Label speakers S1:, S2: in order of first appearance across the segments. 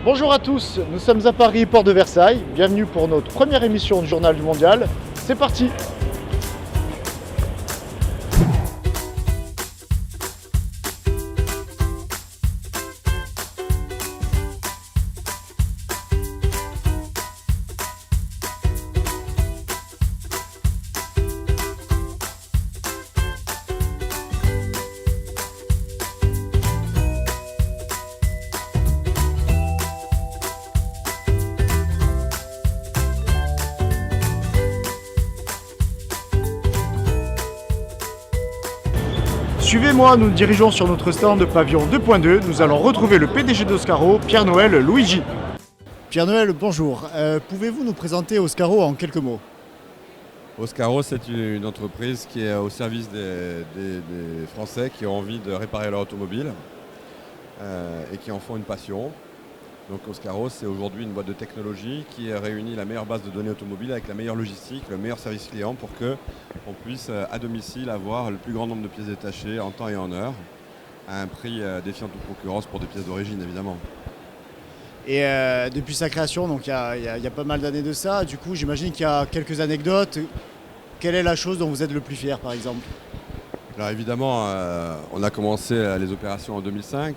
S1: Bonjour à tous, nous sommes à Paris, port de Versailles. Bienvenue pour notre première émission du Journal du Mondial. C'est parti! Suivez-moi, nous nous dirigeons sur notre stand de pavillon 2.2. Nous allons retrouver le PDG d'Oscaro, Pierre-Noël Luigi. Pierre-Noël, bonjour. Pouvez-vous nous présenter Oscaro en quelques mots?
S2: Oscaro, c'est une entreprise qui est au service des Français qui ont envie de réparer leur automobile et qui en font une passion. Donc Oscaro, c'est aujourd'hui une boîte de technologie qui réunit la meilleure base de données automobiles avec la meilleure logistique, le meilleur service client pour qu'on puisse à domicile avoir le plus grand nombre de pièces détachées en temps et en heure à un prix défiant toute concurrence pour des pièces d'origine évidemment.
S1: Et depuis sa création, donc il y a pas mal d'années de ça, du coup j'imagine qu'il y a quelques anecdotes. Quelle est la chose dont vous êtes le plus fier par exemple?
S2: Alors évidemment, on a commencé les opérations en 2005.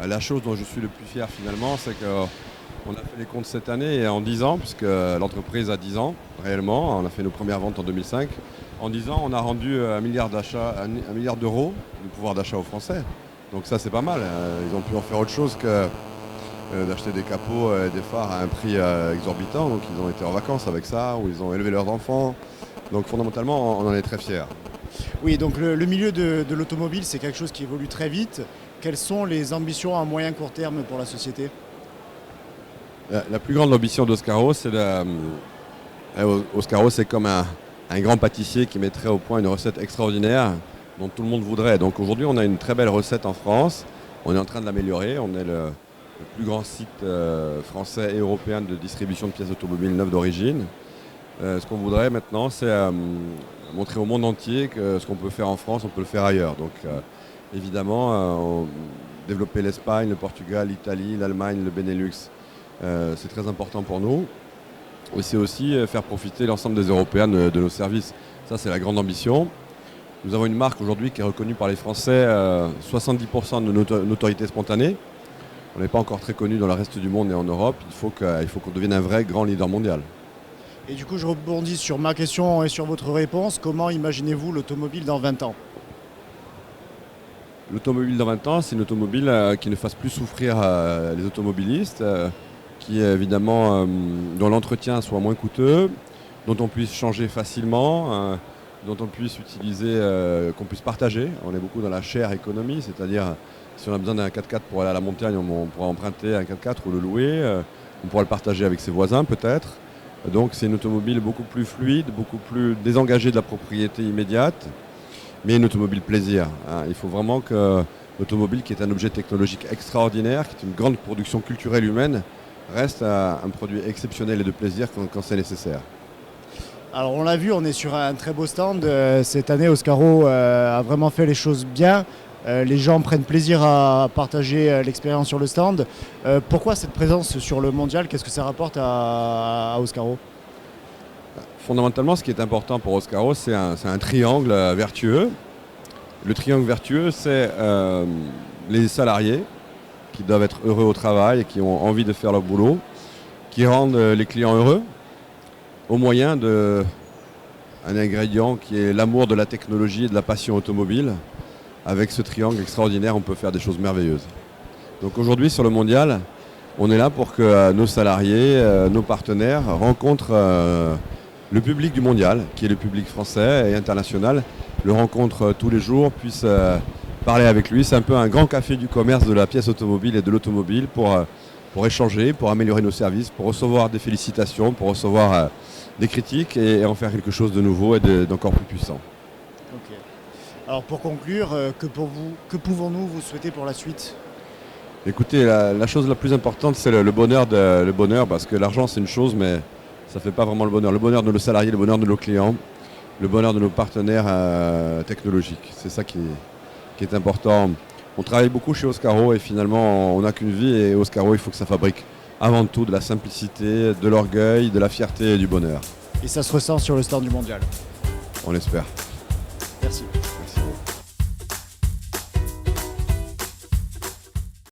S2: La chose dont je suis le plus fier finalement, c'est qu'on a fait les comptes cette année et en 10 ans, puisque l'entreprise a 10 ans réellement, on a fait nos premières ventes en 2005. En 10 ans, on a rendu 1 milliard d'euros de pouvoir d'achat aux Français. Donc ça c'est pas mal, ils ont pu en faire autre chose que d'acheter des capots et des phares à un prix exorbitant. Donc ils ont été en vacances avec ça, ou ils ont élevé leurs enfants. Donc fondamentalement, on en est très fiers.
S1: Oui, donc le milieu de l'automobile, c'est quelque chose qui évolue très vite. Quelles sont les ambitions à moyen court terme pour la société?
S2: La plus grande ambition d'Oscaro, Oscaro, c'est comme un grand pâtissier qui mettrait au point une recette extraordinaire dont tout le monde voudrait. Donc aujourd'hui, on a une très belle recette en France. On est en train de l'améliorer. On est le plus grand site français et européen de distribution de pièces automobiles neuves d'origine. Ce qu'on voudrait maintenant, c'est montrer au monde entier que ce qu'on peut faire en France, on peut le faire ailleurs. Donc évidemment, développer l'Espagne, le Portugal, l'Italie, l'Allemagne, le Benelux, c'est très important pour nous. Et c'est aussi faire profiter l'ensemble des Européens de nos services. Ça, c'est la grande ambition. Nous avons une marque aujourd'hui qui est reconnue par les Français, 70% de notoriété spontanée. On n'est pas encore très connu dans le reste du monde et en Europe. Il faut qu'on devienne un vrai grand leader mondial.
S1: Et du coup, je rebondis sur ma question et sur votre réponse. Comment imaginez-vous l'automobile dans 20 ans?
S2: L'automobile dans 20 ans, c'est une automobile qui ne fasse plus souffrir les automobilistes, qui évidemment, dont l'entretien soit moins coûteux, dont on puisse changer facilement, dont on puisse utiliser, qu'on puisse partager. On est beaucoup dans la share économie, c'est-à-dire si on a besoin d'un 4x4 pour aller à la montagne, on pourra emprunter un 4x4 ou le louer, on pourra le partager avec ses voisins peut-être. Donc c'est une automobile beaucoup plus fluide, beaucoup plus désengagée de la propriété immédiate, mais une automobile plaisir. Il faut vraiment que l'automobile, qui est un objet technologique extraordinaire, qui est une grande production culturelle humaine, reste un produit exceptionnel et de plaisir quand c'est nécessaire.
S1: Alors on l'a vu, on est sur un très beau stand. Cette année, Oscaro a vraiment fait les choses bien. Les gens prennent plaisir à partager l'expérience sur le stand. Pourquoi cette présence sur le mondial? Qu'est-ce que ça rapporte à Oscaro?
S2: Fondamentalement, ce qui est important pour Oscaro, c'est un triangle vertueux. Le triangle vertueux, c'est les salariés qui doivent être heureux au travail et qui ont envie de faire leur boulot, qui rendent les clients heureux au moyen d'un ingrédient qui est l'amour de la technologie et de la passion automobile. Avec ce triangle extraordinaire, on peut faire des choses merveilleuses. Donc aujourd'hui, sur le mondial, on est là pour que nos salariés, nos partenaires rencontrent le public du mondial, qui est le public français et international, le rencontre tous les jours, puisse parler avec lui. C'est un peu un grand café du commerce de la pièce automobile et de l'automobile pour échanger, pour améliorer nos services, pour recevoir des félicitations, pour recevoir des critiques et en faire quelque chose de nouveau et d'encore plus puissant.
S1: Okay. Alors pour conclure, que pouvons-nous vous souhaiter pour la suite?
S2: Écoutez, la chose la plus importante, c'est le bonheur, parce que l'argent c'est une chose, mais ça ne fait pas vraiment le bonheur. Le bonheur de nos salariés, le bonheur de nos clients, le bonheur de nos partenaires technologiques. C'est ça qui est important On travaille beaucoup chez Oscaro et finalement on n'a qu'une vie et Oscaro il faut que ça fabrique avant tout de la simplicité, de l'orgueil, de la fierté et du bonheur.
S1: Et ça se ressent sur le stand du mondial.
S2: On l'espère.
S1: Merci.